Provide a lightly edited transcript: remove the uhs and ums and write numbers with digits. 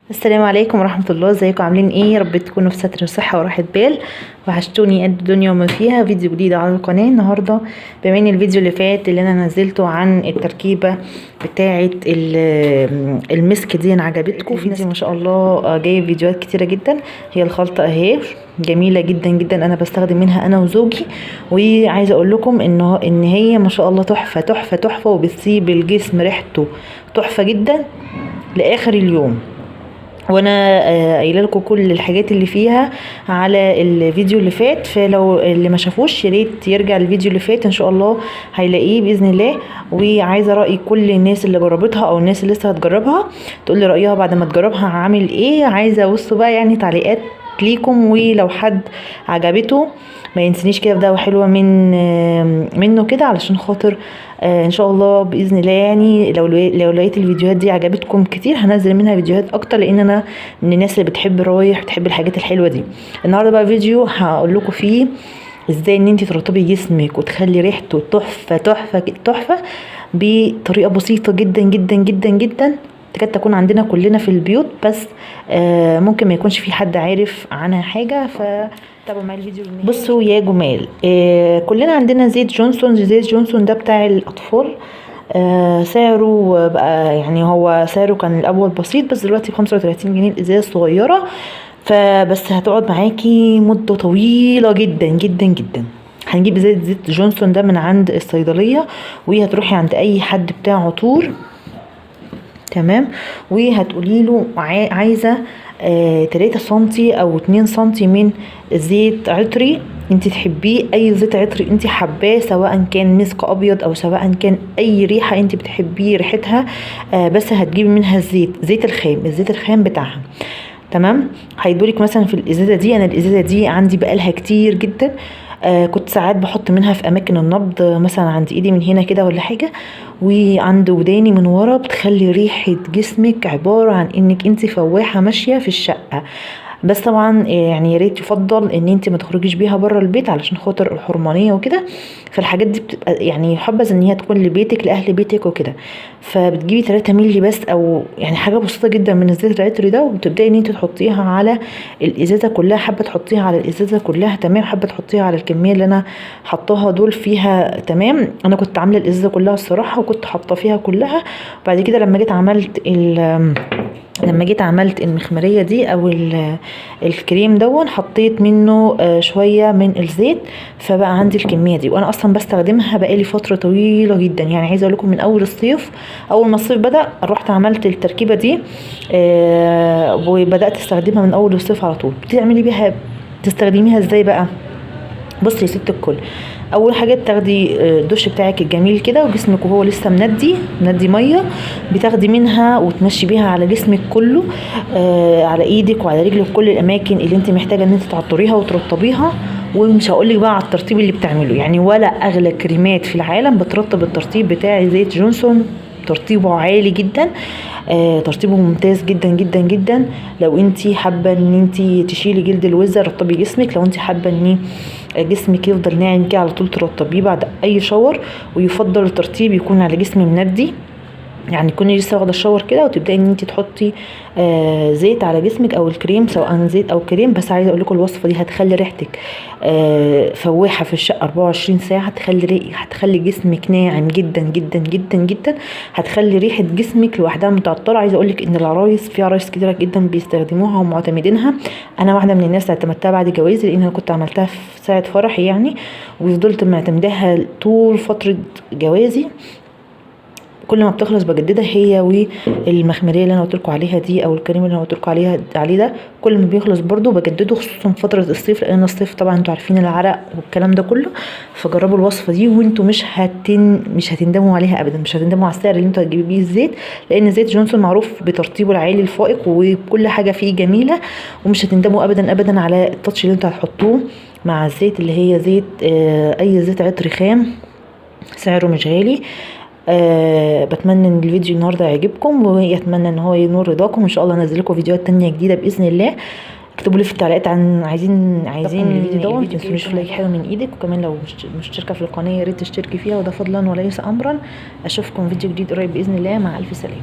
السلام عليكم ورحمة الله. ازيكم عاملين ايه؟ يا رب تكونوا في ستر وصحة وراحة بال. وحشتوني قد الدنيا وما فيها. فيديو جديد على القناة النهاردة، بما ان الفيديو اللي فات اللي انا نزلته عن التركيبة بتاعة المسك دي عجبتكم. في ناس ما شاء الله جايب فيديوهات كتيرة جدا. هي الخلطة اهي جميلة جدا جدا، انا بستخدم منها انا وزوجي، وعايزة اقول لكم ان هي ما شاء الله تحفة تحفة تحفة، وبتسيب الجسم ريحته تحفة جدا لاخر اليوم. وانا قايله لكم كل الحاجات اللي فيها على الفيديو اللي فات، فلو اللي ما شافوش يا ريت يرجع الفيديو اللي فات، ان شاء الله هيلاقيه باذن الله. وعايزه راي كل الناس اللي جربتها او الناس اللي لسه هتجربها تقول لي رايها بعد ما تجربها عامل ايه. عايزه بصوا بقى يعني تعليقات ليكم، ولو حد عجبته ما ينسنيش كده بدعوة حلوة منه كده، علشان خاطر ان شاء الله باذن الله. يعني لو لقيت الفيديوهات دي عجبتكم كتير هنزل منها فيديوهات اكتر، لان انا من الناس اللي بتحب الروايح، بتحب الحاجات الحلوه دي. النهارده بقى فيديو هقول لكم فيه ازاي ان انت ترطبي جسمك وتخلي ريحته تحفه تحفه تحفه بطريقه بسيطه جدا جدا جدا جدا، تكاد تكون عندنا كلنا في البيوت، بس ممكن ما يكونش في حد عارف عنها حاجه. تابعوا معايا الفيديو للنهايه. بصوا يا جمال، كلنا عندنا زيت جونسون. زيت جونسون ده بتاع الاطفال. سعره بقى يعني هو سعره كان الاول بسيط، بس دلوقتي ب35 جنيه الازازه الصغيره، فبس هتقعد معاكي مده طويله جدا جدا جدا. هنجيب زيت جونسون ده من عند الصيدليه، وهتروحي عند اي حد بتاع عطور، تمام، وهتقولي له عايزه 3 سنتي او 2 سنتي من زيت عطري انت تحبيه، اي زيت عطري انت حباه، سواء كان مسك ابيض او سواء كان اي ريحه انت بتحبيه ريحتها. بس هتجيبي منها زيت الخام، الزيت الخام بتاعها، تمام. هيدولك مثلا في الازازه دي، انا الازازه دي عندي بقالها كتير جدا. كنت ساعات بحط منها في اماكن النبض، مثلا عند ايدي من هنا كده ولا حاجه، وعند وداني من ورا، بتخلي ريحه جسمك عباره عن انك انت فواحه ماشيه في الشقه. بس طبعا يعني يا ريت يفضل ان انت ما تخرجيش بيها بره البيت علشان خاطر الحرمانيه وكده. فالحاجات دي بتبقى يعني حبذ ان هي تكون لبيتك لاهل بيتك وكده. فبتجيبي 3 مللي بس، او يعني حاجه بسيطه جدا من الزيت العطري ده، وبتبداي ان انت تحطيها على الازازه كلها. حابه تحطيها على الازازه كلها تمام، حابه تحطيها على الكميه اللي انا حطاها دول فيها تمام. انا كنت عامله الازازه كلها الصراحه، وكنت حاطه فيها كلها. بعد كده لما جيت عملت المخمريه دي او الكريم دون، حطيت منه شويه من الزيت، فبقى عندي الكميه دي. وانا اصلا بستخدمها بقالي فتره طويله جدا، يعني عايزه اقول لكم من اول الصيف، اول ما الصيف بدا رحت عملت التركيبه دي، وبدات استخدمها من اول الصيف على طول. بتعملي بيها تستخدميها ازاي بقى؟ بصي يا ست الكل، اول حاجه بتاخدي الدش بتاعك الجميل كده، وجسمك وهو لسه مندي ميه، بتاخدي منها وتمشي بيها على جسمك كله، على ايدك وعلى رجلك، كل الاماكن اللي انت محتاجه ان انت تعطريها وترطبيها. ومش هقولك بقى على الترطيب اللي بتعمله، يعني ولا اغلى كريمات في العالم بترطب الترطيب بتاع زيت جونسون. ترطيبه عالي جدا، ترطيبه ممتاز جدا جدا جدا. لو انت حابه ان انت تشيلي جلد الوزه رطبي جسمك، لو انت حابه ان جسمك يفضل ناعم كده على طول ترطبيه بعد اي شاور. ويفضل الترطيب يكون على جسم مندي، يعني تكوني لسه واخده الشاور كده، وتبداي ان انت تحطي زيت على جسمك او الكريم، سواء زيت او كريم. بس عايزه اقول لكم الوصفه دي هتخلي ريحتك فواحه في الشقه 24 ساعه، هتخلي جسمك ناعم جدا جدا جدا جدا، هتخلي ريحه جسمك لوحدها متعطره. عايزه اقول لك ان في عرايس كتيره جدا بيستخدموها ومعتمدينها. انا واحده من الناس اللي اعتمدتها بعد جوازي، لان انا كنت عملتها في ساعه فرحي يعني، وفضلت معتمداها طول فتره جوازي. كل ما بتخلص بجددها، هي والمخمريه اللي انا قلت لكم عليها دي، او الكريم اللي انا قلت لكم عليه ده، كل ما بيخلص برده بجدده، خصوصا فتره الصيف، لان الصيف طبعا انتوا عارفين العرق والكلام ده كله. فجربوا الوصفه دي وانتوا مش هتندموا عليها ابدا، مش هتندموا على السعر اللي انتوا هتجيبوا بيه الزيت، لان زيت جونسون معروف بترطيبه العالي الفائق، وكل حاجه فيه جميله. ومش هتندموا ابدا ابدا على التاتش اللي انتوا هتحطوه مع الزيت، اللي هي زيت اي زيت عطري خام، سعره مش غالي. بتمنى ان الفيديو النهارده يعجبكم، ويتمنى ان هو ينور رضاكم. ان شاء الله انزل لكم فيديوهات تانية جديده باذن الله. اكتبوا لي في التعليقات عن عايزين الفيديو ده، ما تنسوش في لايك حلو من ايدك. وكمان لو مشتركه في القناه يا ريت تشتركي فيها، وده فضلا وليس امرا. اشوفكم فيديو جديد قريب باذن الله. مع الف سلامه.